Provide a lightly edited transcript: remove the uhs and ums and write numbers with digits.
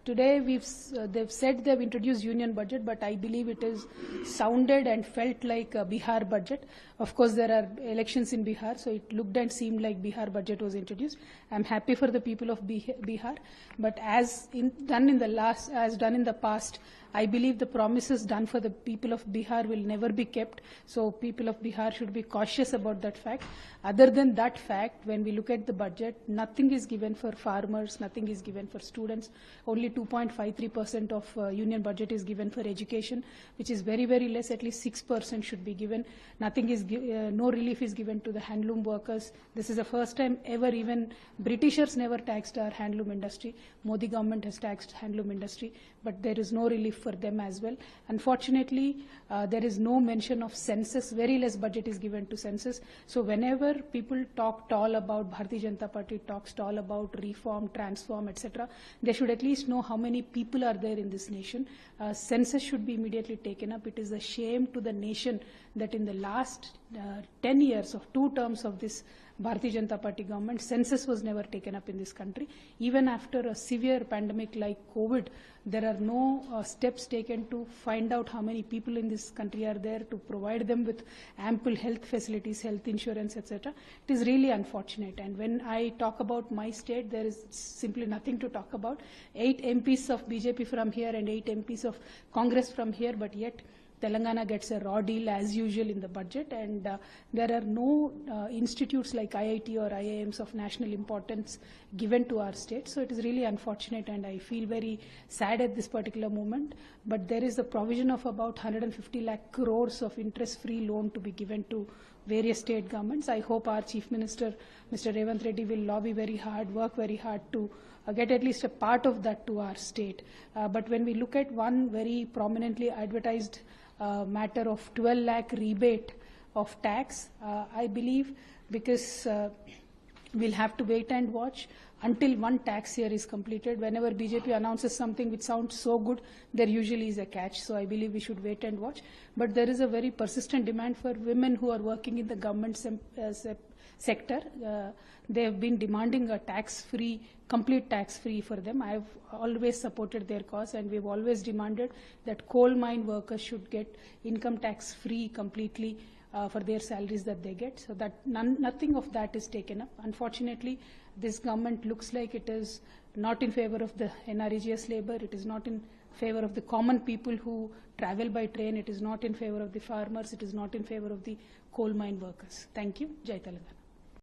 today they've said they've introduced union budget, but I believe it is sounded and felt like a Bihar budget. Of course, there are elections in Bihar, so it looked and seemed like Bihar budget was introduced. I'm happy for the people of Bihar, but as done in the past, I believe the promises done for the people of Bihar will never be kept. So people of Bihar should be cautious about that fact. Other than that fact, when we look at the budget, nothing is given for farmers, nothing is given for students. Only 2.53% of union budget is given for education, which is very, very less. At least 6% should be given. Nothing is, no relief is given to the handloom workers. This is the first time ever, even Britishers never taxed our handloom industry. Modi government has taxed handloom industry, but there is no relief for them as well. Unfortunately, there is no mention of census. Very less budget is given to census. So whenever people talk tall about, Bharatiya Janata Party talks tall about reform, transform, etc., they should at least know how many people are there in this nation. Census should be immediately taken up. It is a shame to the nation that in the last 10 years of 2 terms of this Bharatiya Janata Party government, census was never taken up in this country. Even after a severe pandemic like COVID, there are no steps taken to find out how many people in this country are there, to provide them with ample health facilities, health insurance, etc. It is really unfortunate. And when I talk about my state, there is simply nothing to talk about. 8 MPs of BJP from here and 8 MPs of Congress from here, but yet Telangana gets a raw deal as usual in the budget, and there are no institutes like IIT or IIMs of national importance given to our state. So it is really unfortunate, and I feel very sad at this particular moment. But there is a provision of about 150 lakh crores of interest-free loan to be given to various state governments. I hope our Chief Minister, Mr. Revanth Reddy, will lobby very hard, work very hard to get at least a part of that to our state. But when we look at one very prominently advertised matter of 12 lakh rebate of tax, I believe, because we'll have to wait and watch until one tax year is completed. Whenever BJP announces something which sounds so good, there usually is a catch. So I believe we should wait and watch. But there is a very persistent demand for women who are working in the government sector. They have been demanding a tax-free, complete tax-free for them. I have always supported their cause, and we've always demanded that coal mine workers should get income tax-free completely for their salaries that they get. So that nothing of that is taken up. Unfortunately, this government looks like it is not in favor of the NREGS labor. It is not in favor of the common people who travel by train. It is not in favor of the farmers. It is not in favor of the coal mine workers. Thank you. Jai Telangana.